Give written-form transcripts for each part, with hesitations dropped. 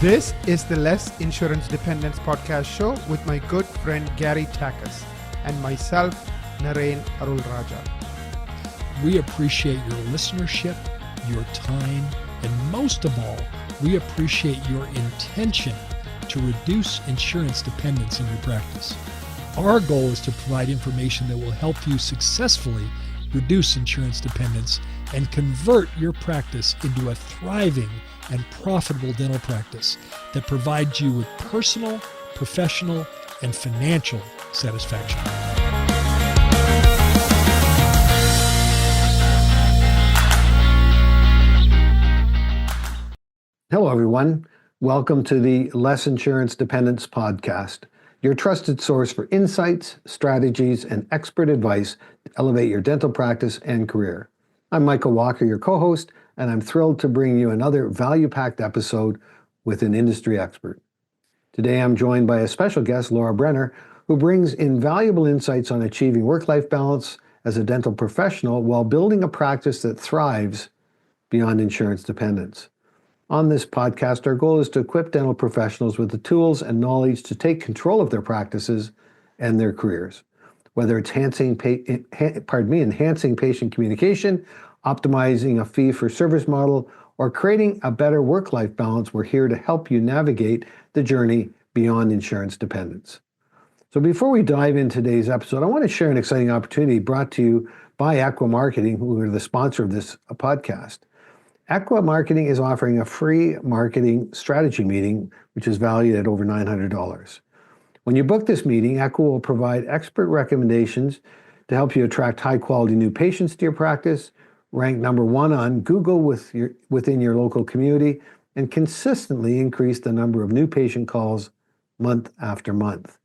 This is the Less Insurance Dependence podcast show with my good friend Gary Takas and myself, Narain Arul Raja. We appreciate your listenership, your time, and most of all, we appreciate your intention to reduce insurance dependence in your practice. Our goal is to provide information that will help you successfully reduce insurance dependence and convert your practice into a thriving and profitable dental practice that provides you with personal, professional, and financial satisfaction. Hello, everyone. Welcome to the Less Insurance Dependence podcast, your trusted source for insights, strategies, and expert advice to elevate your dental practice and career. I'm Michael Walker, your co-host, and I'm thrilled to bring you another value-packed episode with an industry expert. Today, I'm joined by a special guest, Laura Brenner, who brings invaluable insights on achieving work-life balance as a dental professional while building a practice that thrives beyond insurance dependence. On this podcast, our goal is to equip dental professionals with the tools and knowledge to take control of their practices and their careers. Whether it's enhancing patient communication, optimizing a fee-for-service model, or creating a better work-life balance, we're here to help you navigate the journey beyond insurance dependence. So before we dive into today's episode, I want to share an exciting opportunity brought to you by Aqua Marketing, who are the sponsor of this podcast. Aqua Marketing is offering a free marketing strategy meeting, which is valued at over $900. When you book this meeting, Aqua will provide expert recommendations to help you attract high-quality new patients to your practice, rank number one on Google within your local community, and consistently increase the number of new patient calls month after month.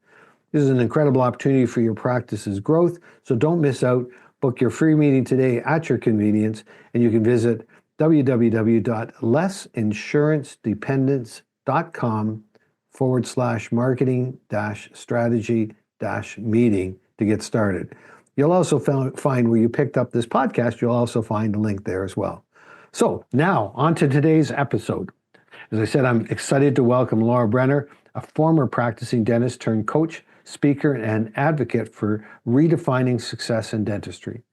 This is an incredible opportunity for your practice's growth, so don't miss out. Book your free meeting today at your convenience, and you can visit www.lessinsurance-dependence.com/marketing-strategy-meeting to get started. You'll also find where you picked up this podcast, you'll also find a link there as well. So now on to today's episode. As I said, I'm excited to welcome Laura Brenner, a former practicing dentist turned coach, speaker, and advocate for redefining success in dentistry.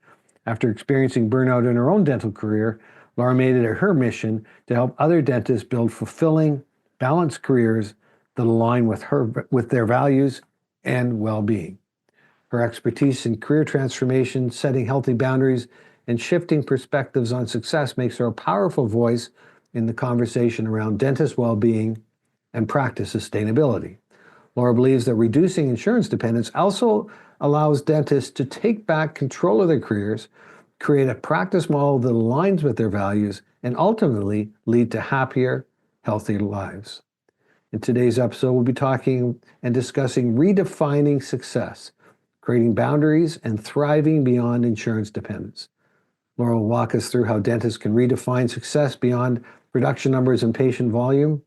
After experiencing burnout in her own dental career, Laura made it her mission to help other dentists build fulfilling, balanced careers that align with their values and well-being. Her expertise in career transformation, setting healthy boundaries, and shifting perspectives on success makes her a powerful voice in the conversation around dentist well-being and practice sustainability. Laura believes that reducing insurance dependence also allows dentists to take back control of their careers, create a practice model that aligns with their values, and ultimately lead to happier, healthier lives. In today's episode, we'll be talking and discussing redefining success, creating boundaries, and thriving beyond insurance dependence. Laura will walk us through how dentists can redefine success beyond production numbers and patient volume,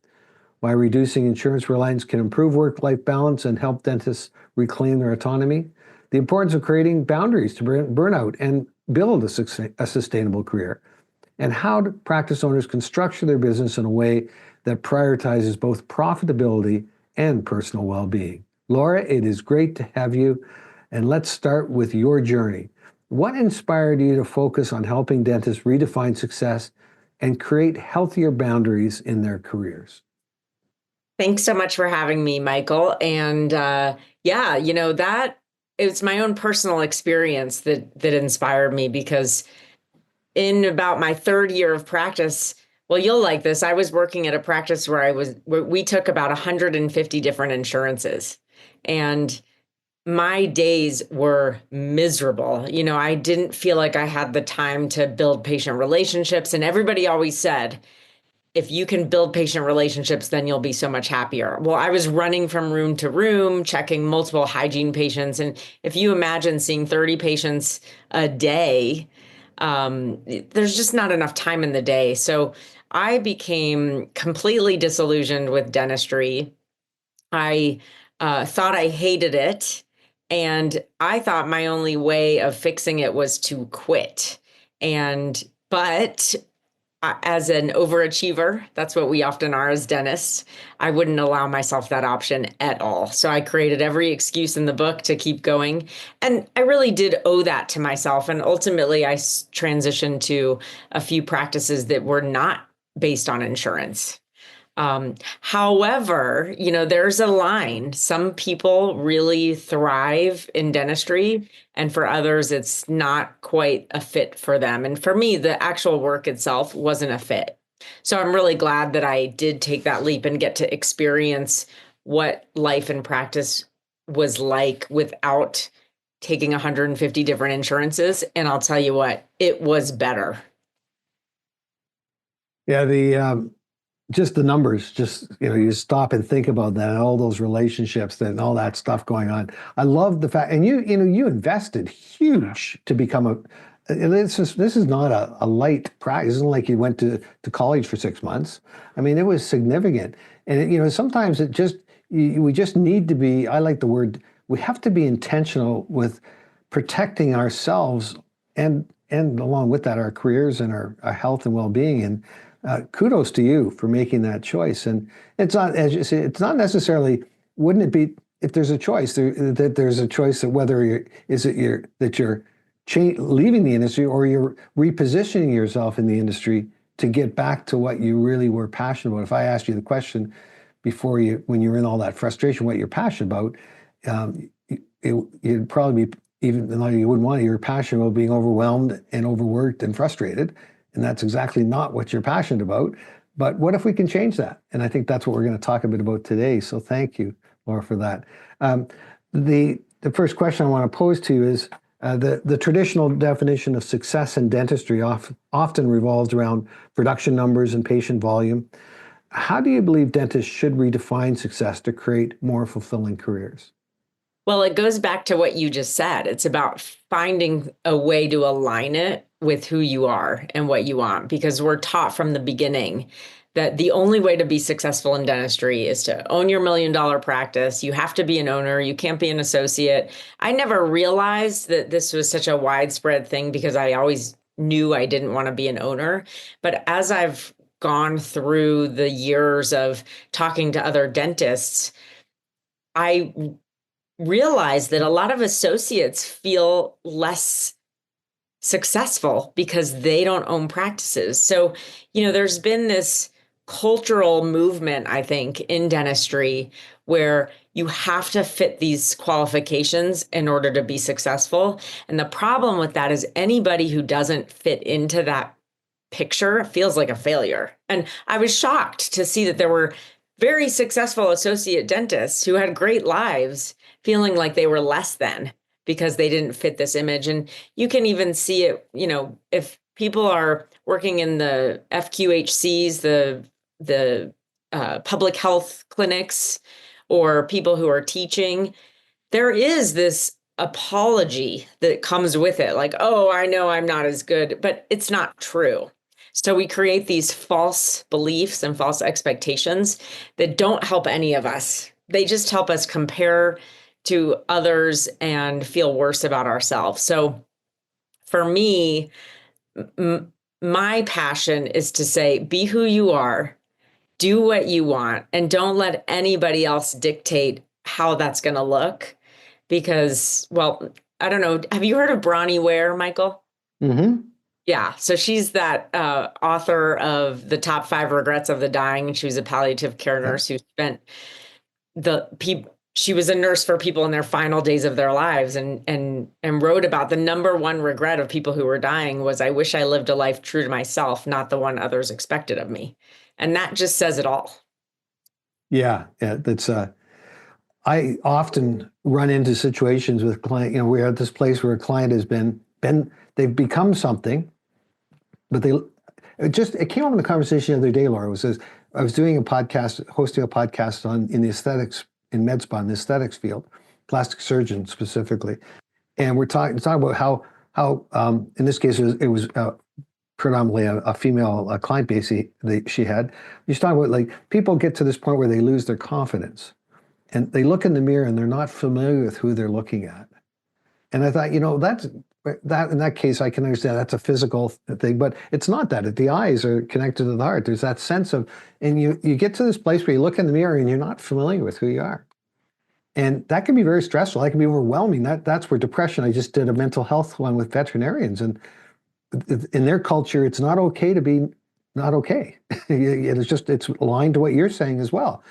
why reducing insurance reliance can improve work-life balance and help dentists reclaim their autonomy, the importance of creating boundaries to burnout and build a sustainable career, and how practice owners can structure their business in a way that prioritizes both profitability and personal well-being. Laura, it is great to have you, and let's start with your journey. What inspired you to focus on helping dentists redefine success and create healthier boundaries in their careers? Thanks so much for having me, Michael. And that it's my own personal experience that inspired me, because in about my third year of practice, well, you'll like this. I was working at a practice where we took about 150 different insurances, and my days were miserable. I didn't feel like I had the time to build patient relationships. And everybody always said, if you can build patient relationships, then you'll be so much happier. Well, I was running from room to room, checking multiple hygiene patients. And if you imagine seeing 30 patients a day, there's just not enough time in the day. So I became completely disillusioned with dentistry. I thought I hated it. And I thought my only way of fixing it was to quit. But as an overachiever, that's what we often are as dentists, I wouldn't allow myself that option at all. So I created every excuse in the book to keep going. And I really did owe that to myself. And ultimately, I transitioned to a few practices that were not based on insurance. However, there's a line. Some people really thrive in dentistry, and for others, it's not quite a fit for them. And for me, the actual work itself wasn't a fit. So I'm really glad that I did take that leap and get to experience what life in practice was like without taking 150 different insurances. And I'll tell you what, it was better. Yeah, just the numbers, you stop and think about that and all those relationships and all that stuff going on. I love the fact, and you invested huge to become this is not a light practice. It isn't like you went to college for 6 months. I mean, it was significant. And sometimes we just need to be, I like the word, we have to be intentional with protecting ourselves and along with that, our careers and our health and well-being. And kudos to you for making that choice. And it's not, as you say, it's not necessarily, wouldn't it be, if there's a choice, that there's a choice that whether you're leaving the industry or you're repositioning yourself in the industry to get back to what you really were passionate about. If I asked you the question before when you're in all that frustration, what you're passionate about, you'd probably be, even though you wouldn't want it, you're passionate about being overwhelmed and overworked and frustrated. And that's exactly not what you're passionate about. But what if we can change that? And I think that's what we're going to talk a bit about today. So thank you, Laura, for that. The first question I want to pose to you is the traditional definition of success in dentistry often revolves around production numbers and patient volume. How do you believe dentists should redefine success to create more fulfilling careers? Well, it goes back to what you just said. It's about finding a way to align it with who you are and what you want, because we're taught from the beginning that the only way to be successful in dentistry is to own your $1 million practice. You have to be an owner. You can't be an associate. I never realized that this was such a widespread thing because I always knew I didn't want to be an owner. But as I've gone through the years of talking to other dentists, I realized that a lot of associates feel less successful because they don't own practices. So, there's been this cultural movement, I think, in dentistry where you have to fit these qualifications in order to be successful. And the problem with that is anybody who doesn't fit into that picture feels like a failure. And I was shocked to see that there were very successful associate dentists who had great lives feeling like they were less than because they didn't fit this image. And you can even see it, if people are working in the FQHCs, the public health clinics, or people who are teaching, there is this apology that comes with it. Like, oh, I know I'm not as good, but it's not true. So we create these false beliefs and false expectations that don't help any of us. They just help us compare to others and feel worse about ourselves. So for me, my passion is to say, be who you are, do what you want, and don't let anybody else dictate how that's going to look. Because, well, I don't know. Have you heard of Bronnie Ware, Michael? Mm-hmm. Yeah. So she's that author of The Top 5 Regrets of the Dying. She was a palliative care nurse who spent she was a nurse for people in their final days of their lives and wrote about the number one regret of people who were dying was, I wish I lived a life true to myself, not the one others expected of me. And that just says it all. Yeah. That's I often run into situations with client, we're at this place where a client has been they've become something, but it came up in the conversation the other day, Laura. I was doing hosting a podcast in the aesthetics, in med spa, in the aesthetics field, plastic surgeon specifically. And we're talking about how in this case, it was predominantly a female client base she had. She's talking about like people get to this point where they lose their confidence and they look in the mirror and they're not familiar with who they're looking at. And I thought, that in that case, I can understand that's a physical thing, but it's not that. The eyes are connected to the heart. There's that sense of, and you get to this place where you look in the mirror and you're not familiar with who you are. And that can be very stressful. That can be overwhelming. That's where depression, I just did a mental health one with veterinarians, and in their culture, it's not okay to be not okay. It's aligned to what you're saying as well.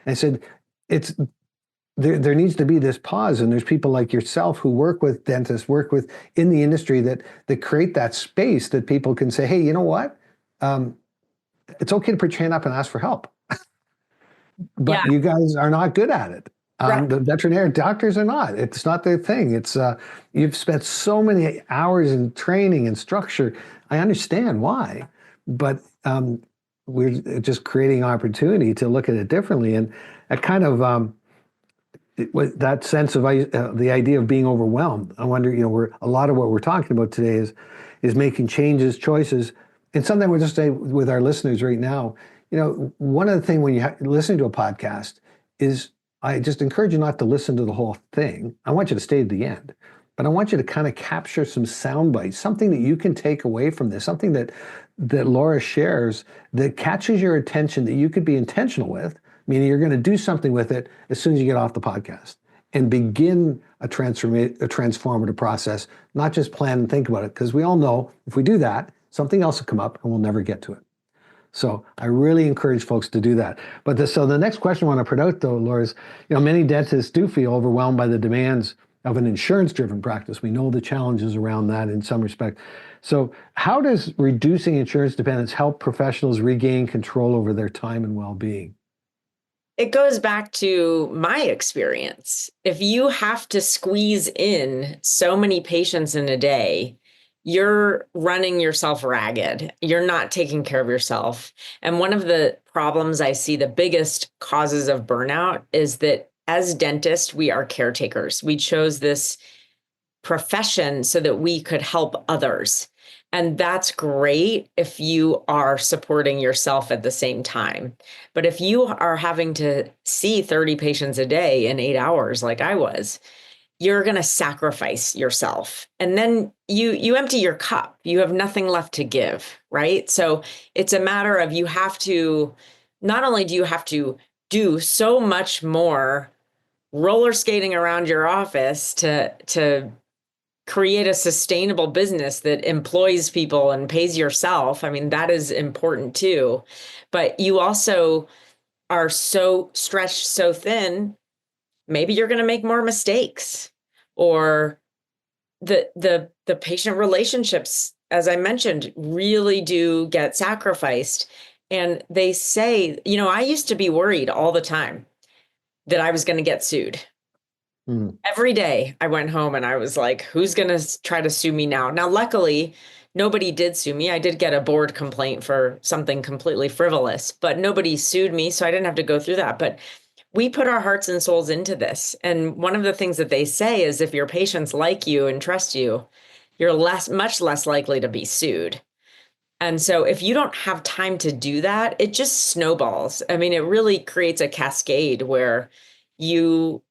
And I said, it's there needs to be this pause, and there's people like yourself who work with dentists, work with in the industry that create that space that people can say, hey, you know what? It's okay to put your hand up and ask for help. But you guys are not good at it. Right. The veterinary doctors are not. It's not their thing. It's you've spent so many hours in training and structure. I understand why, but we're just creating opportunity to look at it differently, and a kind of that sense of the idea of being overwhelmed. I wonder, a lot of what we're talking about today is making changes, choices, and something we'll just say with our listeners right now. One of the things when you're listening to a podcast is I just encourage you not to listen to the whole thing. I want you to stay to the end, but I want you to kind of capture some sound bites, something that you can take away from this, something that Laura shares that catches your attention that you could be intentional with, meaning you're going to do something with it as soon as you get off the podcast and begin a transformative process, not just plan and think about it, because we all know if we do that, something else will come up and we'll never get to it. So I really encourage folks to do that. So the next question I want to put out though, Laura, is, many dentists do feel overwhelmed by the demands of an insurance-driven practice. We know the challenges around that in some respect. So how does reducing insurance dependence help professionals regain control over their time and well-being? It goes back to my experience. If you have to squeeze in so many patients in a day, you're running yourself ragged. You're not taking care of yourself. And one of the problems I see, the biggest causes of burnout, is that as dentists, we are caretakers. We chose this profession so that we could help others. And that's great if you are supporting yourself at the same time. But if you are having to see 30 patients a day in 8 hours, like I was, you're going to sacrifice yourself. And then you empty your cup. You have nothing left to give, right? So it's a matter of not only do you have to do so much more roller skating around your office to create a sustainable business that employs people and pays yourself. I mean, that is important too. But you also are so stretched so thin, maybe you're going to make more mistakes, or the patient relationships, as I mentioned, really do get sacrificed. And they say, I used to be worried all the time that I was going to get sued. Every day I went home and I was like, who's going to try to sue me now? Now, luckily, nobody did sue me. I did get a board complaint for something completely frivolous, but nobody sued me. So I didn't have to go through that. But we put our hearts and souls into this. And one of the things that they say is if your patients like you and trust you, you're much less likely to be sued. And so if you don't have time to do that, it just snowballs. I mean, it really creates a cascade where you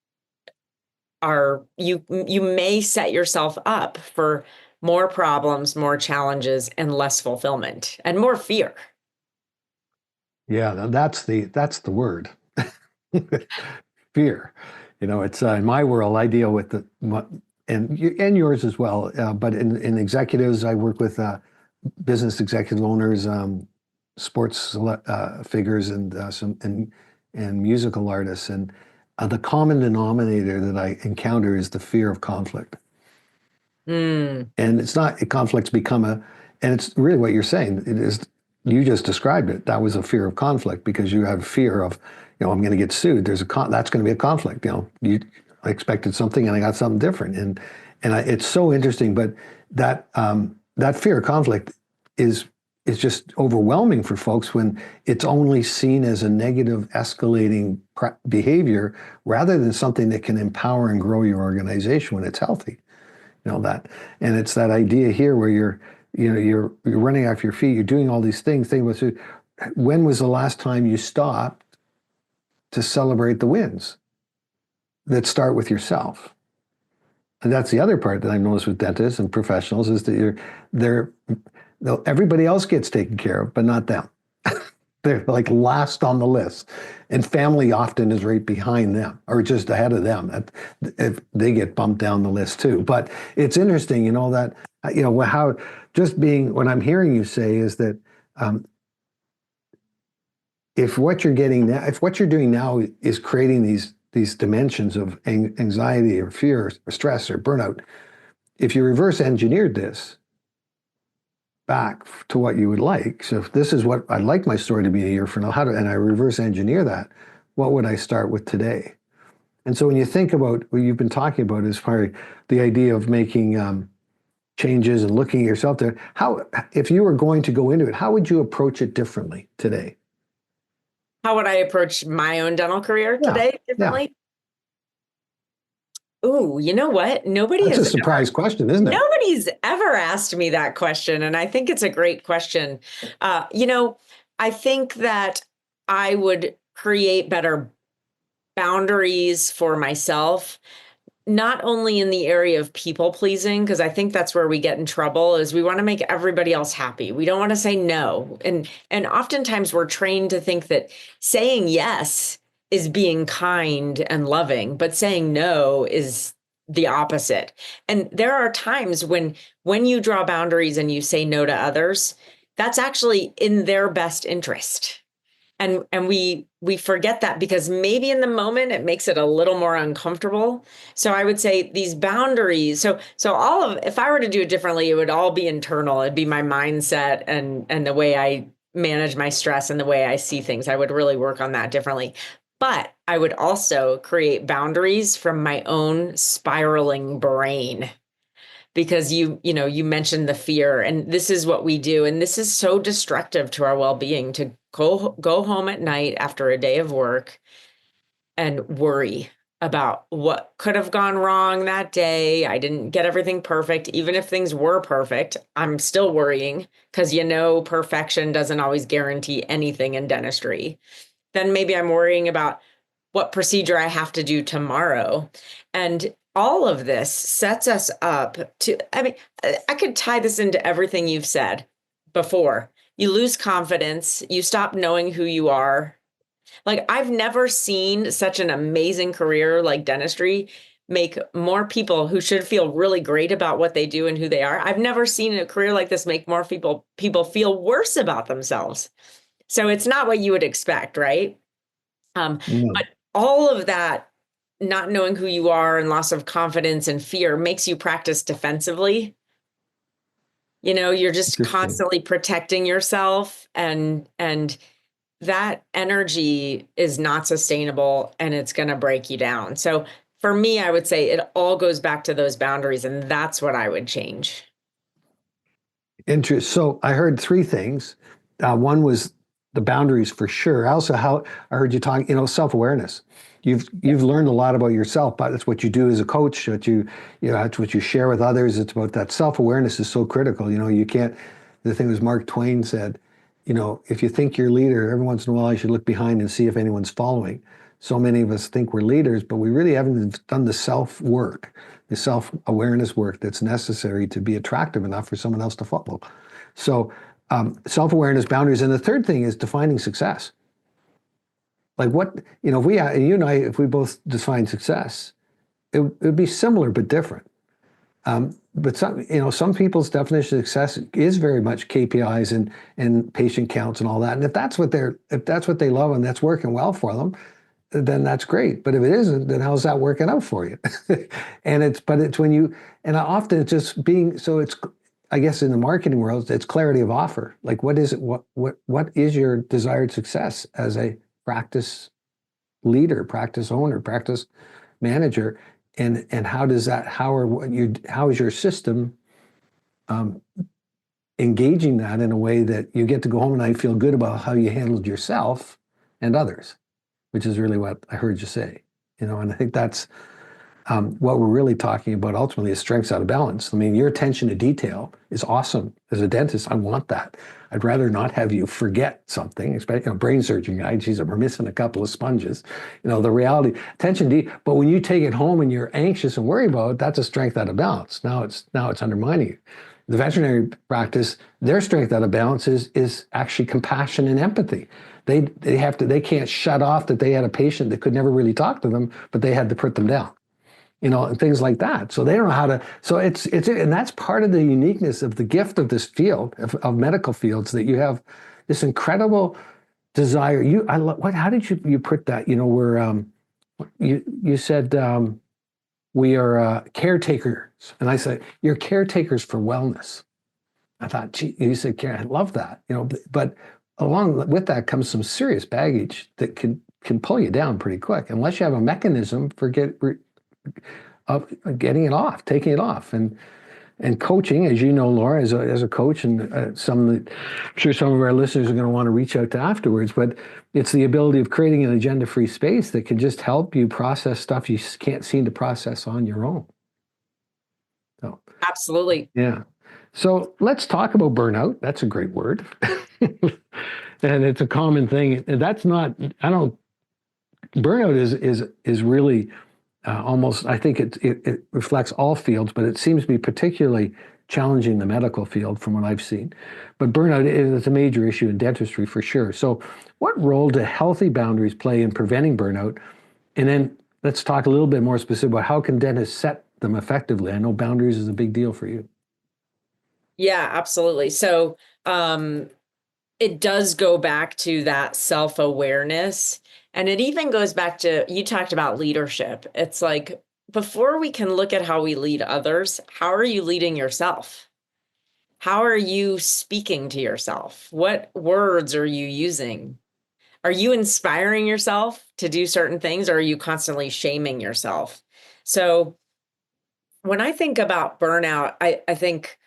may set yourself up for more problems, more challenges, and less fulfillment and more fear. Yeah, that's the word. Fear. It's in my world, I deal with and yours as well. But in executives, I work with business executive owners, sports figures, and musical artists. And the common denominator that I encounter is the fear of conflict. And it's not conflicts become and it's really what you're saying. It is, you just described it. That was a fear of conflict because you have fear of, I'm going to get sued. That's going to be a conflict. I expected something and I got something different. And it's so interesting. But that fear of conflict is just overwhelming for folks when it's only seen as a negative, escalating behavior rather than something that can empower and grow your organization when it's healthy. That, and it's that idea here where you're running off your feet. You're doing all these things. When was the last time you stopped to celebrate the wins that start with yourself? And that's the other part that I've noticed with dentists and professionals is that everybody else gets taken care of, but not them. They're like last on the list. And family often is right behind them or just ahead of them. If they get bumped down the list too. But it's interesting, that, how just being, what I'm hearing you say is that if what you're doing now is creating these dimensions of anxiety or fear or stress or burnout, if you reverse engineered this back to what you would like. So if this is what I'd like my story to be a year from now, and I reverse engineer that, what would I start with today? And so when you think about what you've been talking about is probably the idea of making changes and looking at yourself there, if you were going to go into it, how would you approach it differently today? How would I approach my own dental career today differently? Ooh, you know what? That's a surprise question, isn't it? Nobody's ever asked me that question, and I think it's a great question. I think that I would create better boundaries for myself, not only in the area of people pleasing, because I think that's where we get in trouble, is we want to make everybody else happy. We don't want to say no. And oftentimes we're trained to think that saying yes is being kind and loving, but saying no is the opposite. And there are times when you draw boundaries and you say no to others, that's actually in their best interest. And we forget that because maybe in the moment it makes it a little more uncomfortable. So I would say these boundaries. So if I were to do it differently, it would all be internal. It'd be my mindset and the way I manage my stress and the way I see things. I would really work on that differently. But I would also create boundaries from my own spiraling brain. Because you mentioned the fear, and this is what we do. And this is so destructive to our well-being, to go home at night after a day of work and worry about what could have gone wrong that day. I didn't get everything perfect. Even if things were perfect, I'm still worrying because perfection doesn't always guarantee anything in dentistry. Then maybe I'm worrying about what procedure I have to do tomorrow. And all of this sets us up I could tie this into everything you've said before. You lose confidence. You stop knowing who you are. Like, I've never seen such an amazing career like dentistry make more people who should feel really great about what they do and who they are. I've never seen a career like this make more people feel worse about themselves. So it's not what you would expect, right? But all of that, not knowing who you are and loss of confidence and fear, makes you practice defensively. You're just constantly protecting yourself, and that energy is not sustainable, and it's going to break you down. So for me, I would say it all goes back to those boundaries, and that's what I would change. Interesting. So I heard three things. One was the boundaries for sure. Also, I heard you talk, self-awareness. You've learned a lot about yourself, but it's what you do as a coach. That's what you share with others. It's about that self-awareness is so critical. You can't. The thing was Mark Twain said, if you think you're a leader, every once in a while you should look behind and see if anyone's following. So many of us think we're leaders, but we really haven't done the self-work, the self-awareness work that's necessary to be attractive enough for someone else to follow. So self-awareness, boundaries, and the third thing is defining success. Like what, if you and I, if we both define success, it would be similar but different. But some people's definition of success is very much KPIs and patient counts and all that. And if that's what they love and that's working well for them, then that's great. But if it isn't, then how's that working out for you? Often it's just being, so it's, I guess in the marketing world, it's clarity of offer. Like what is it? What is your desired success as a practice leader, practice owner, practice manager? And how is your system engaging that in a way that you get to go home and I feel good about how you handled yourself and others, which is really what I heard you say, and I think that's what we're really talking about ultimately is strengths out of balance. I mean, your attention to detail is awesome. As a dentist, I want that. I'd rather not have you forget something, especially brain surgeon guy. Geez, we're missing a couple of sponges. The reality, attention to, but when you take it home and you're anxious and worried about it, that's a strength out of balance. Now it's undermining you. The veterinary practice, their strength out of balance is actually compassion and empathy. They can't shut off that they had a patient that could never really talk to them, but they had to put them down. And things like that. So they don't know how to. So and that's part of the uniqueness of the gift of this field of medical fields, that you have this incredible desire. How did you put that? We're you said we are caretakers, and I said you're caretakers for wellness. I thought, gee, you said care. I love that. But along with that comes some serious baggage that can pull you down pretty quick unless you have a mechanism for of getting it off, taking it off, and coaching, as you know, Laura, as a coach, and I'm sure some of our listeners are going to want to reach out to afterwards. But it's the ability of creating an agenda-free space that can just help you process stuff you can't seem to process on your own. So absolutely, yeah. So let's talk about burnout. That's a great word, and it's a common thing. That's not. Burnout is really. Almost, I think it reflects all fields, but it seems to be particularly challenging the medical field from what I've seen. But burnout is a major issue in dentistry for sure. So what role do healthy boundaries play in preventing burnout? And then let's talk a little bit more specific about how can dentists set them effectively? I know boundaries is a big deal for you. Yeah, absolutely. So it does go back to that self-awareness. And it even goes back to, you talked about leadership. It's like, before we can look at how we lead others, how are you leading yourself? How are you speaking to yourself? What words are you using? Are you inspiring yourself to do certain things, or are you constantly shaming yourself? So when I think about burnout, I think,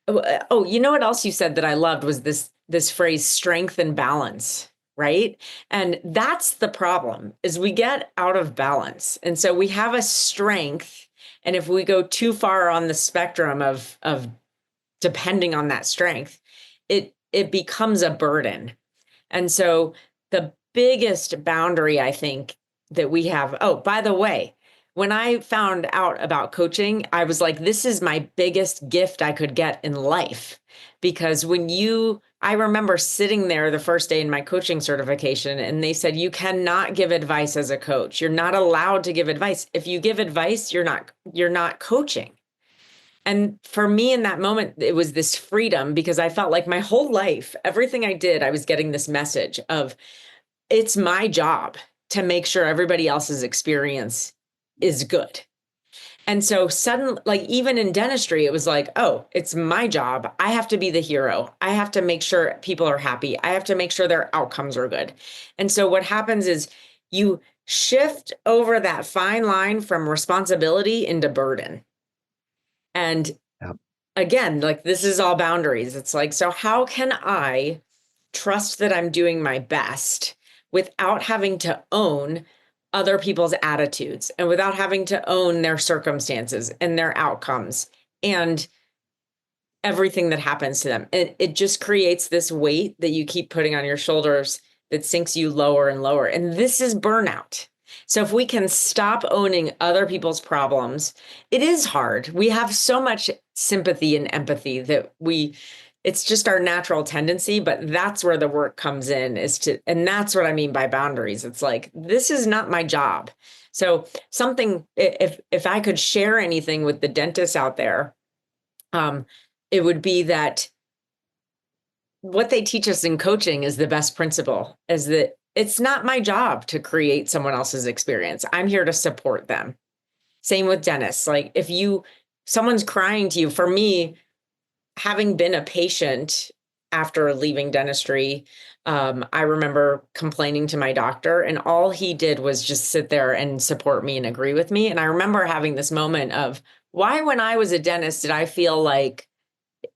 you know what else you said that I loved was this phrase, strength and balance. Right. And that's the problem, is we get out of balance. And so we have a strength. And if we go too far on the spectrum of depending on that strength, it becomes a burden. And so the biggest boundary, I think, that we have, oh, by the way, when I found out about coaching, I was like, this is my biggest gift I could get in life. Because I remember sitting there the first day in my coaching certification, and they said, you cannot give advice as a coach. You're not allowed to give advice. If you give advice, you're not coaching. And for me in that moment, it was this freedom, because I felt like my whole life, everything I did, I was getting this message of, it's my job to make sure everybody else's experience is good. And so suddenly, like even in dentistry, it was like, oh, it's my job. I have to be the hero. I have to make sure people are happy. I have to make sure their outcomes are good. And so what happens is you shift over that fine line from responsibility into burden. And again, like this is all boundaries. It's like, so how can I trust that I'm doing my best without having to own other people's attitudes and without having to own their circumstances and their outcomes and everything that happens to them? It just creates this weight that you keep putting on your shoulders that sinks you lower and lower. And this is burnout. So if we can stop owning other people's problems, it is hard. We have so much sympathy and empathy that it's just our natural tendency, but that's where the work comes in, and that's what I mean by boundaries. It's like, this is not my job. So if I could share anything with the dentists out there, it would be that what they teach us in coaching is the best principle, is that it's not my job to create someone else's experience. I'm here to support them. Same with dentists. Like if someone's crying to you, for me, having been a patient after leaving dentistry, I remember complaining to my doctor, and all he did was just sit there and support me and agree with me. And I remember having this moment of, why, when I was a dentist, did I feel like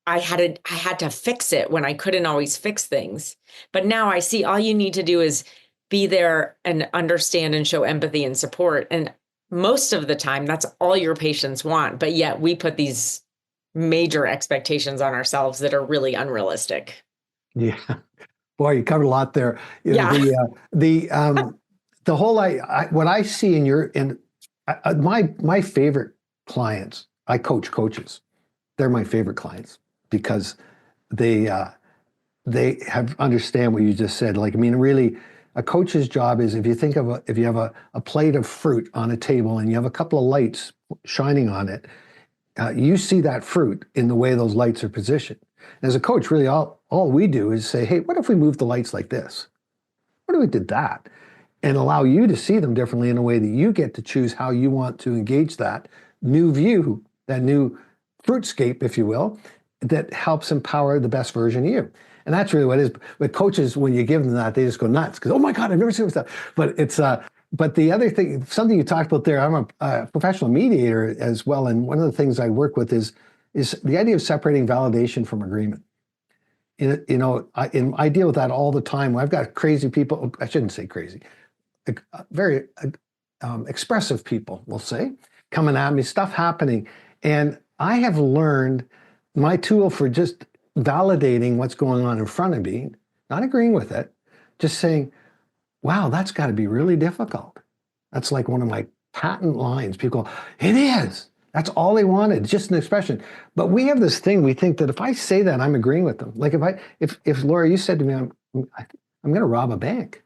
I had to fix it when I couldn't always fix things? But now I see all you need to do is be there and understand and show empathy and support. And most of the time, that's all your patients want. But yet we put these major expectations on ourselves that are really unrealistic. Yeah. Boy, you covered a lot there. You know, Yeah. the whole what I see in my favorite clients. I coach coaches. They're my favorite clients because they have understand what you just said. Like, I mean, really, a coach's job is, if you think of if you have a plate of fruit on a table and you have a couple of lights shining on it, you see that fruit in the way those lights are positioned. As a coach, really, all we do is say, hey, what if we move the lights like this? What if we did that? And allow you to see them differently in a way that you get to choose how you want to engage that new view, that new fruitscape, if you will, that helps empower the best version of you. And that's really what it is. But coaches, when you give them that, they just go nuts because, oh my God, I've never seen this stuff. But the other thing, something you talked about there, I'm a professional mediator as well. And one of the things I work with is the idea of separating validation from agreement. I deal with that all the time. I've got crazy people, I shouldn't say crazy, very expressive people, we'll say, coming at me, stuff happening. And I have learned my tool for just validating what's going on in front of me, not agreeing with it, just saying, wow, that's got to be really difficult. That's like one of my patent lines. People go, it is. That's all they wanted, just an expression. But we have this thing, we think that if I say that, I'm agreeing with them. Like if Laura, you said to me, I'm going to rob a bank.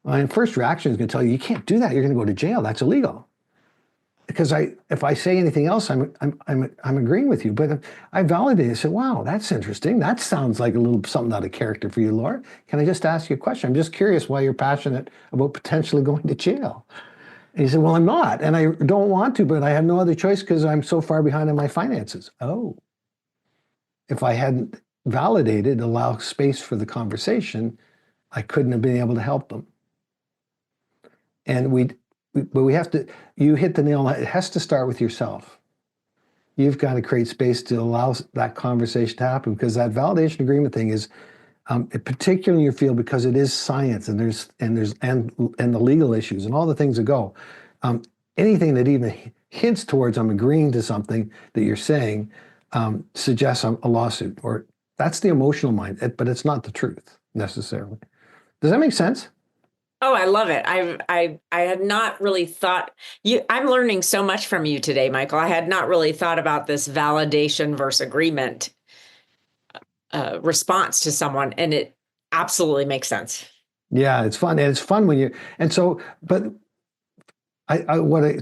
My first reaction is going to tell you, you can't do that. You're going to go to jail. That's illegal. Because if I say anything else, I'm agreeing with you. But if I validate it, I say, wow, that's interesting. That sounds like a little something out of character for you, Laura. Can I just ask you a question? I'm just curious why you're passionate about potentially going to jail. And he said, well, I'm not, and I don't want to, but I have no other choice because I'm so far behind in my finances. Oh, if I hadn't validated, allow space for the conversation, I couldn't have been able to help them. And but we have to, you hit the nail on it. It has to start with yourself. You've got to create space to allow that conversation to happen, because that validation agreement thing is, particularly in your field, because it is science and the legal issues and all the things that go. Anything that even hints towards I'm agreeing to something that you're saying suggests a lawsuit, or that's the emotional mind, but it's not the truth necessarily. Does that make sense? Oh, I love it. I had not really thought I'm learning so much from you today, Michael. I had not really thought about this validation versus agreement response to someone, and it absolutely makes sense. Yeah, it's fun. And it's fun when but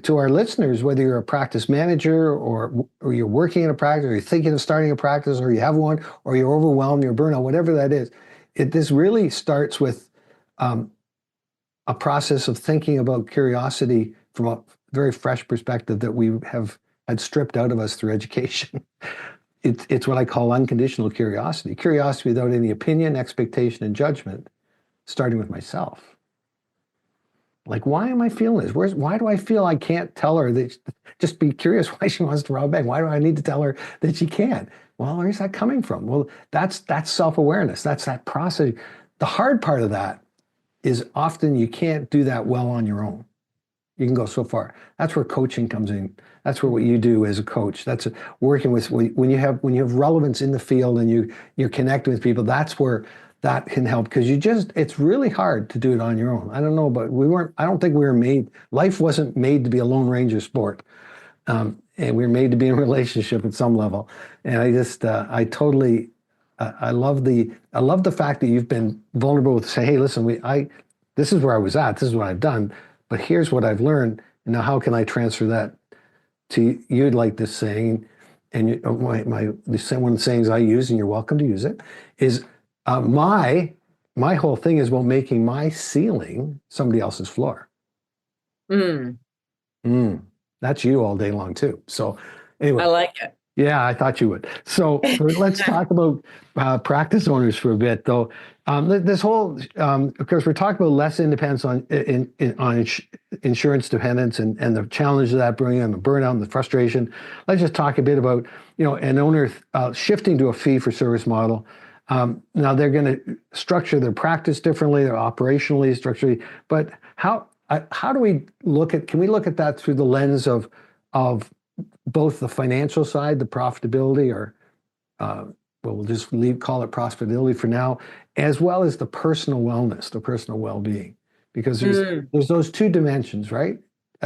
to our listeners, whether you're a practice manager or you're working in a practice, or you're thinking of starting a practice, or you have one, or you're overwhelmed, you're burnout, whatever that is, this really starts with a process of thinking about curiosity from a very fresh perspective that we have had stripped out of us through education. It's what I call unconditional curiosity. Curiosity without any opinion, expectation, and judgment, starting with myself. Like, why am I feeling this? Why do I feel I can't tell her that? Just be curious why she wants to rob a bank. Why do I need to tell her that she can't? Well, where's that coming from? Well, that's self-awareness. That's that process. The hard part of that is often you can't do that well on your own. You can go so far. That's where coaching comes in. That's where what you do as a coach. That's working with when you have relevance in the field and you're connecting with people. That's where that can help, because it's really hard to do it on your own. I don't know, but I don't think we were made. Life wasn't made to be a Lone Ranger sport, and we were made to be in a relationship at some level. And I totally. I love the fact that you've been vulnerable with saying, hey, listen, this is where I was at. This is what I've done. But here's what I've learned. And now how can I transfer that to you? Like this saying, and one of the sayings I use, and you're welcome to use it, is my whole thing is about making my ceiling somebody else's floor. That's you all day long too. So anyway. I like it. Yeah, I thought you would. So let's talk about practice owners for a bit, though. This whole, of course, we're talking about less independence on insurance dependence and the challenge of that bringing on the burnout and the frustration. Let's just talk a bit about, an owner shifting to a fee-for-service model. Now they're going to structure their practice differently, they're operationally structured, but how how do we look at, can we look at that through the lens of both the financial side, the profitability, or well, we'll just call it profitability for now, as well as the personal wellness, the personal well-being, because there's those two dimensions, right?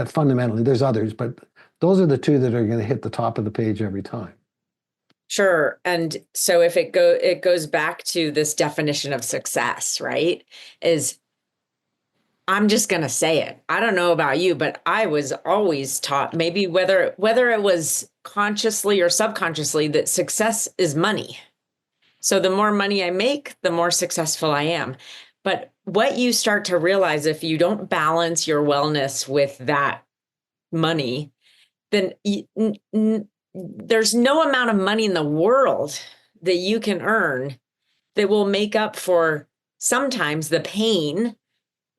Fundamentally, there's others, but those are the two that are going to hit the top of the page every time. Sure. And so if it goes back to this definition of success, right? Is I'm just going to say it. I don't know about you, but I was always taught, maybe whether it was consciously or subconsciously, that success is money. So the more money I make, the more successful I am. But what you start to realize, if you don't balance your wellness with that money, then there's no amount of money in the world that you can earn that will make up for sometimes the pain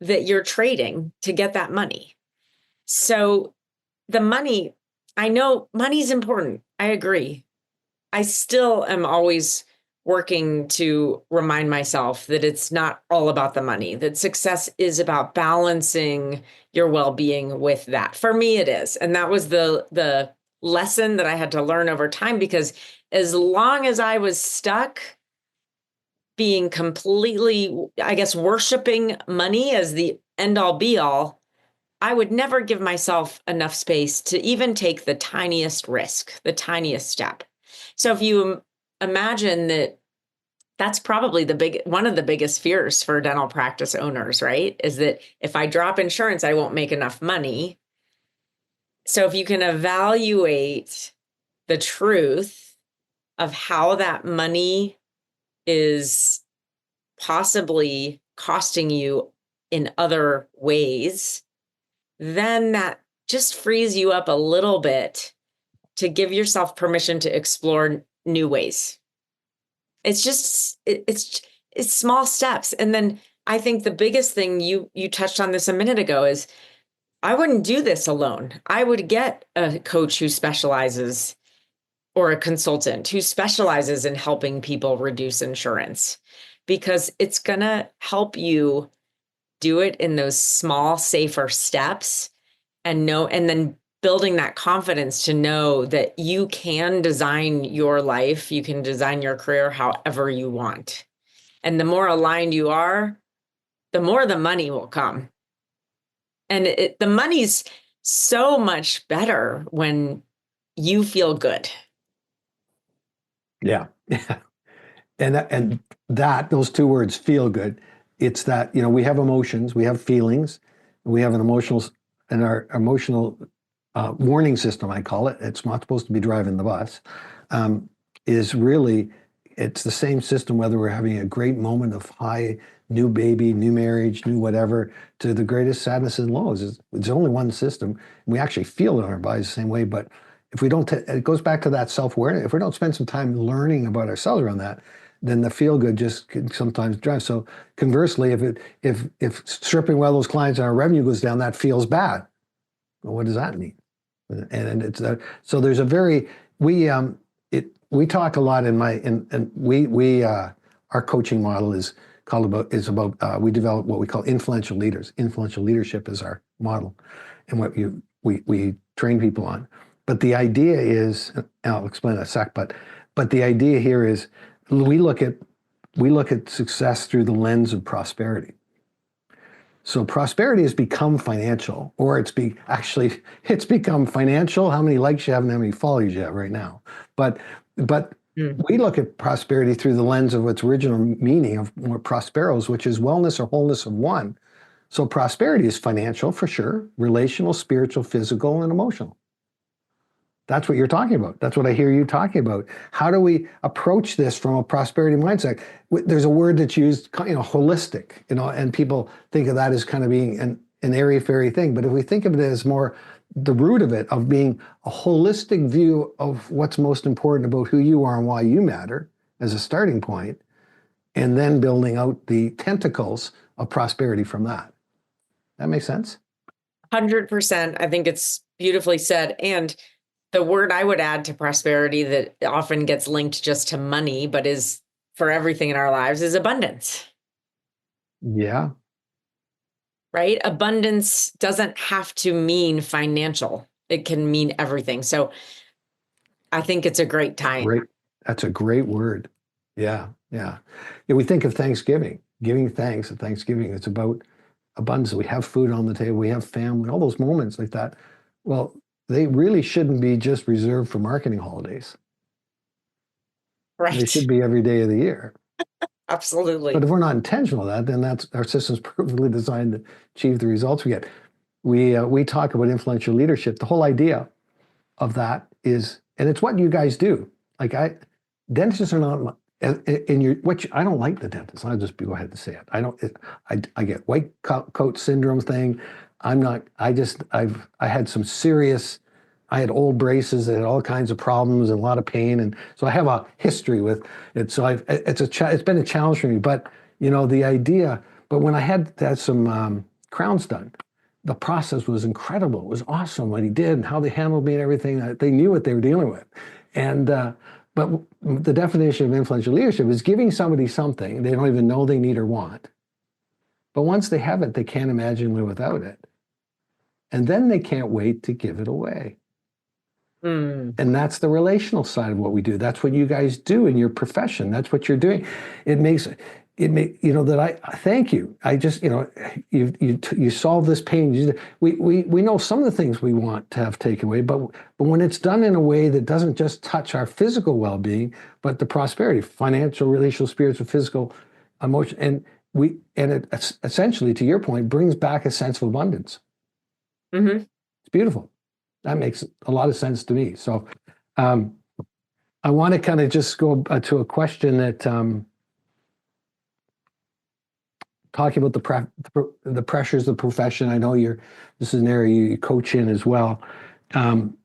that you're trading to get that money. So the money, I know money's important. I agree. I still am always working to remind myself that it's not all about the money, that success is about balancing your well-being with that. For me, it is. And that was the lesson that I had to learn over time, because as long as I was stuck being completely, I guess, worshiping money as the end all be all, I would never give myself enough space to even take the tiniest risk, the tiniest step. So if you imagine that, that's probably one of the biggest fears for dental practice owners, right? Is that if I drop insurance, I won't make enough money. So if you can evaluate the truth of how that money is possibly costing you in other ways, then that just frees you up a little bit to give yourself permission to explore new ways. It's just, it's small steps. And then I think the biggest thing, you touched on this a minute ago, is I wouldn't do this alone. I would get a coach who specializes, or a consultant who specializes in helping people reduce insurance, because it's going to help you do it in those small, safer steps, and then building that confidence to know that you can design your life, you can design your career however you want. And the more aligned you are, the more the money will come. And the money's so much better when you feel good. Yeah. And that, those two words, feel good. It's that, we have emotions, we have feelings, we have our emotional warning system, I call it. It's not supposed to be driving the bus. Is really, it's the same system, whether we're having a great moment of high, new baby, new marriage, new whatever, to the greatest sadness and lows. It's only one system. We actually feel it in our bodies the same way, but if we don't, it goes back to that self-awareness. If we don't spend some time learning about ourselves around that, then the feel-good just can sometimes drive. So conversely, if stripping well those clients and our revenue goes down, that feels bad. Well, what does that mean? And it's so there's a very we talk a lot our coaching model is about we develop what we call influential leaders. Influential leadership is our model, and what we train people on. But the idea is, and I'll explain in a sec, but the idea here is we look at success through the lens of prosperity. So prosperity has become financial, or it's become financial, how many likes you have and how many followers you have right now. But we look at prosperity through the lens of its original meaning of more prosperos, which is wellness or wholeness of one. So prosperity is financial for sure, relational, spiritual, physical, and emotional. That's what you're talking about. That's what I hear you talking about. How do we approach this from a prosperity mindset? There's a word that's used, holistic, and people think of that as kind of being an airy-fairy thing. But if we think of it as more the root of it, of being a holistic view of what's most important about who you are and why you matter as a starting point, and then building out the tentacles of prosperity from that. That makes sense? 100%. I think it's beautifully said. And the word I would add to prosperity that often gets linked just to money, but is for everything in our lives, is abundance. Yeah. right? Abundance doesn't have to mean financial. It can mean everything. So I think it's a great time. That's a great word. Yeah, yeah. Yeah, we think of Thanksgiving, giving thanks at Thanksgiving. It's about abundance. We have food on the table, we have family, all those moments like that. Well, they really shouldn't be just reserved for marketing holidays. They Right. should be every day of the year. Absolutely. But if we're not intentional with that, then that's our system's perfectly designed to achieve the results we get. We talk about influential leadership. The whole idea of that is, and it's what you guys do. Like dentists are not in your. Which I don't like the dentist. I'll just go ahead and say it. I don't. I get white coat syndrome thing. I'm not. I had some serious. I had old braces that had all kinds of problems and a lot of pain, and so I have a history with it. So it's been a challenge for me. But the idea. But when I had some crowns done, the process was incredible. It was awesome what he did and how they handled me and everything. They knew what they were dealing with. And but the definition of influential leadership is giving somebody something they don't even know they need or want. But once they have it, they can't imagine living without it. And then they can't wait to give it away. And that's the relational side of what we do. That's what you guys do in your profession. That's what you're doing. That I thank you. I just, you solve this pain. We know some of the things we want to have taken away, but when it's done in a way that doesn't just touch our physical well-being, but the prosperity, financial, relational, spiritual, physical, emotion, and it essentially, to your point, brings back a sense of abundance. Mm-hmm. It's beautiful. That makes a lot of sense to me. So I want to kind of just go to a question that talking about the pressures of the profession. I know this is an area you coach in as well. And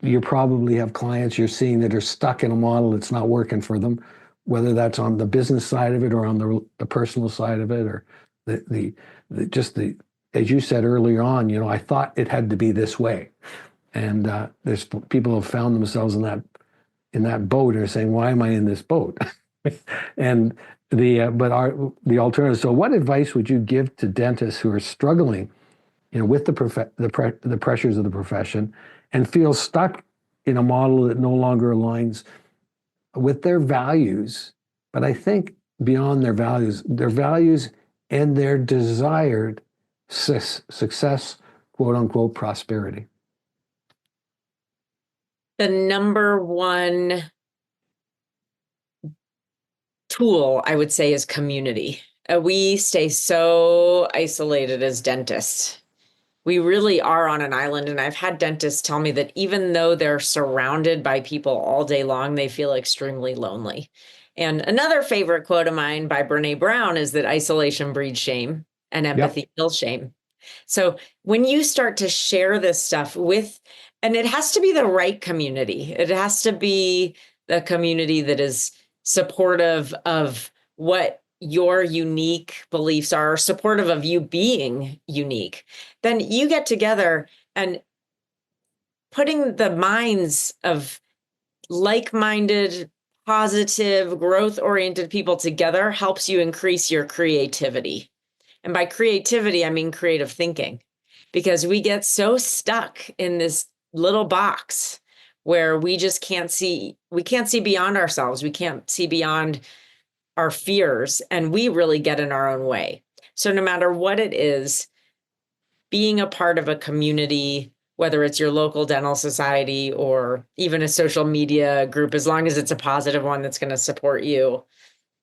you probably have clients you're seeing that are stuck in a model that's not working for them, whether that's on the business side of it or on the personal side of it, or as you said earlier on, I thought it had to be this way. And there's people who have found themselves in that boat and are saying, why am I in this boat? And the alternative. So what advice would you give to dentists who are struggling, with the pressures of the profession and feel stuck in a model that no longer aligns with their values? But I think beyond their values and their desired success, quote unquote, prosperity. The number one tool, I would say, is community. We stay so isolated as dentists. We really are on an island. And I've had dentists tell me that even though they're surrounded by people all day long, they feel extremely lonely. And another favorite quote of mine by Brene Brown is that isolation breeds shame and empathy kills shame. So when you start to share this stuff and it has to be the right community, it has to be the community that is supportive of what your unique beliefs are, supportive of you being unique, then you get together and putting the minds of like-minded, positive, growth-oriented people together helps you increase your creativity. And by creativity, I mean creative thinking, because we get so stuck in this little box where we just can't see beyond ourselves. We can't see beyond our fears, and we really get in our own way. So no matter what it is, being a part of a community, whether it's your local dental society or even a social media group, as long as it's a positive one that's going to support you,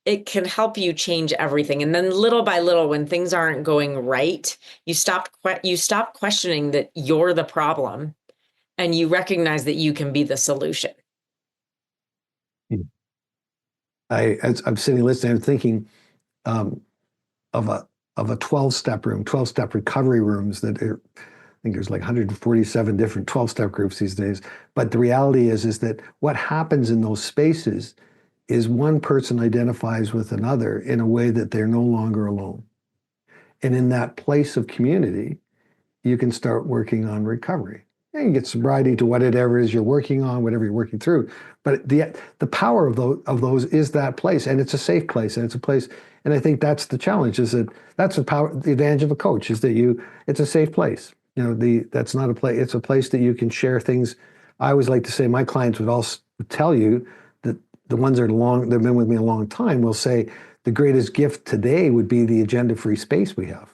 it can help you change everything. And then little by little, when things aren't going right, you stop questioning that you're the problem, and you recognize that you can be the solution. As I'm sitting listening, I'm thinking of a 12-step room, 12-step recovery rooms that are, I think there's like 147 different 12-step groups these days. But the reality is that what happens in those spaces is one person identifies with another in a way that they're no longer alone. And in that place of community, you can start working on recovery. You get sobriety to whatever it is you're working on, whatever you're working through. But the power of those is that place, and it's a safe place, and it's a place. And I think that's the challenge. Is that that's the advantage of a coach is that it's a safe place. That's not a place. It's a place that you can share things. I always like to say my clients would all tell you that the ones that they've been with me a long time will say the greatest gift today would be the agenda-free space we have.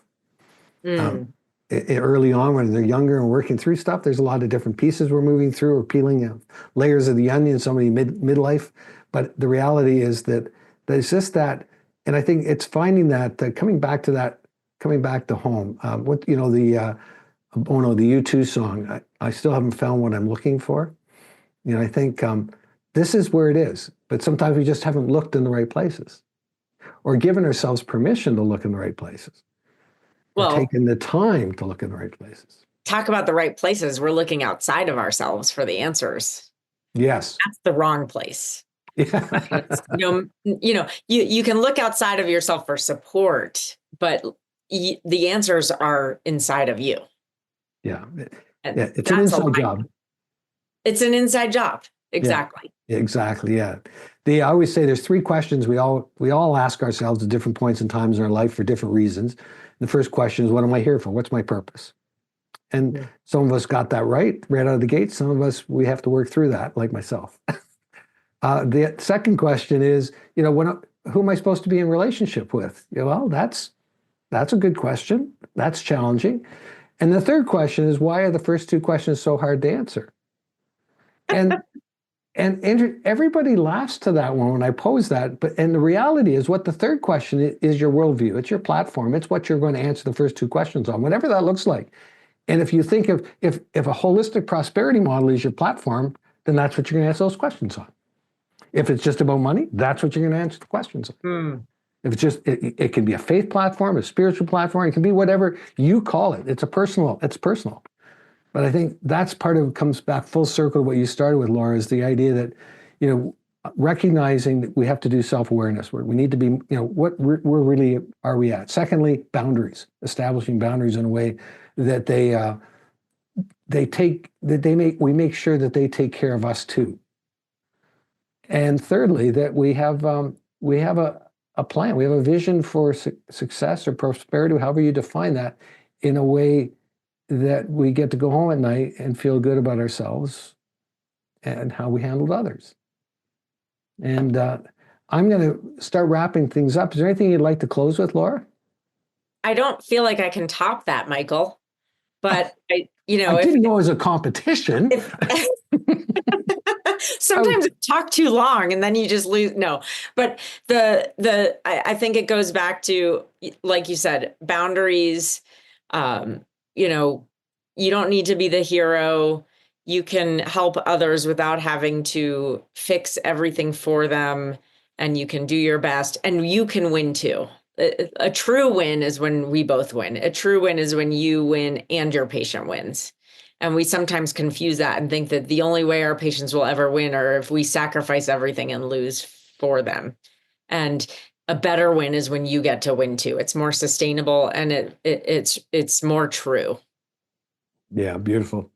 Early on when they're younger and working through stuff, there's a lot of different pieces we're moving through or peeling layers of the onion, so many midlife. But the reality is that there's just that, and I think it's finding that, coming back to home. The U2 song, I still haven't found what I'm looking for. I think this is where it is, but sometimes we just haven't looked in the right places or given ourselves permission to look in the right places. Well, taking the time to look in the right places. Talk about the right places. We're looking outside of ourselves for the answers. Yes. That's the wrong place. Yeah. You can look outside of yourself for support, but the answers are inside of you. Yeah. And it's an inside job. It's an inside job. Exactly. Yeah, exactly. Yeah. I always say there's 3 questions we all ask ourselves at different points in times in our life for different reasons. The first question is, what am I here for? What's my purpose? And some of us got that right out of the gate. Some of us, we have to work through that, like myself. The second question is, who am I supposed to be in relationship with? Well, that's a good question. That's challenging. And the third question is, why are the first 2 questions so hard to answer? And everybody laughs to that one when I pose that. And the reality is what the third question is your worldview. It's your platform. It's what you're going to answer the first 2 questions on, whatever that looks like. And if you think of, if a holistic prosperity model is your platform, then that's what you're going to answer those questions on. If it's just about money, that's what you're going to answer the questions on. If it's just, it can be a faith platform, a spiritual platform, it can be whatever you call it. It's personal. But I think that's comes back full circle to what you started with, Laura, is the idea that, recognizing that we have to do self-awareness. We need to be, where really are we at? Secondly, boundaries, establishing boundaries in a way that we make sure that they take care of us too. And thirdly, that we have a plan, we have a vision for success or prosperity, however you define that, in a way that we get to go home at night and feel good about ourselves and how we handled others. And I'm going to start wrapping things up. Is there anything you'd like to close with, Laura? I don't feel like I can top that, Michael. But I didn't know it was a competition. Sometimes you talk too long and then you just lose. No, but I think it goes back to, like you said, boundaries. You don't need to be the hero. You can help others without having to fix everything for them, and you can do your best, and you can win too. A true win is when we both win. A true win is when you win and your patient wins. And we sometimes confuse that and think that the only way our patients will ever win are if we sacrifice everything and lose for them. And a better win is when you get to win too. It's more sustainable and it's more true. Yeah, beautiful.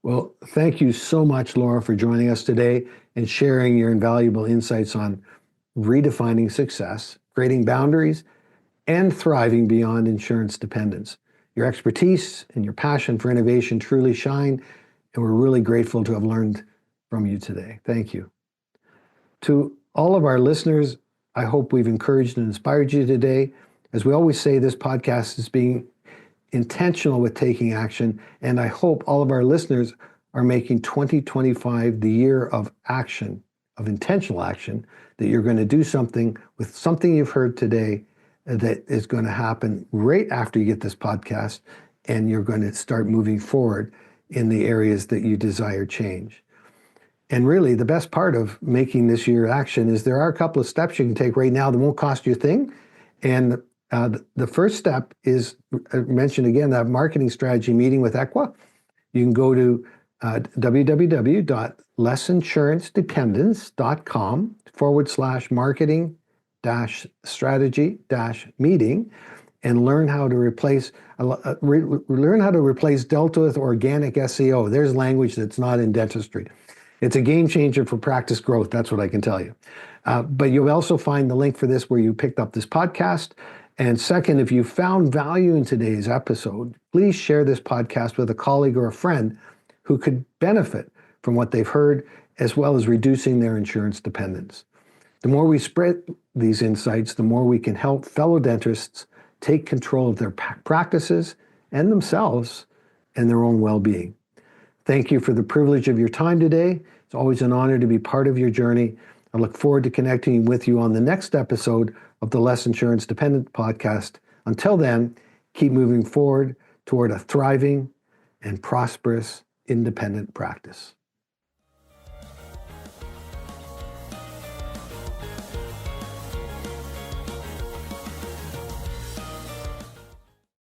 Well, thank you so much, Laura, for joining us today and sharing your invaluable insights on redefining success, creating boundaries, and thriving beyond insurance dependence. Your expertise and your passion for innovation truly shine, and we're really grateful to have learned from you today. Thank you. To all of our listeners, I hope we've encouraged and inspired you today. As we always say, this podcast is being intentional with taking action, and I hope all of our listeners are making 2025 the year of action, of intentional action, that you're going to do something with something you've heard today that is going to happen right after you get this podcast, and you're going to start moving forward in the areas that you desire change. And really, the best part of making this year action is there are a couple of steps you can take right now that won't cost you a thing. And the first step is, I mentioned again, that marketing strategy meeting with Equa. You can go to www.lessinsuranceDependence.com/marketing-strategy-meeting. and learn how to replace Delta with organic SEO. There's language that's not in dentistry. It's a game changer for practice growth. That's what I can tell you. But you'll also find the link for this where you picked up this podcast. And second, if you found value in today's episode, please share this podcast with a colleague or a friend who could benefit from what they've heard, as well as reducing their insurance dependence. The more we spread these insights, the more we can help fellow dentists take control of their practices and themselves and their own well-being. Thank you for the privilege of your time today. It's always an honor to be part of your journey. I look forward to connecting with you on the next episode of the Less Insurance Dependent podcast. Until then, keep moving forward toward a thriving and prosperous independent practice.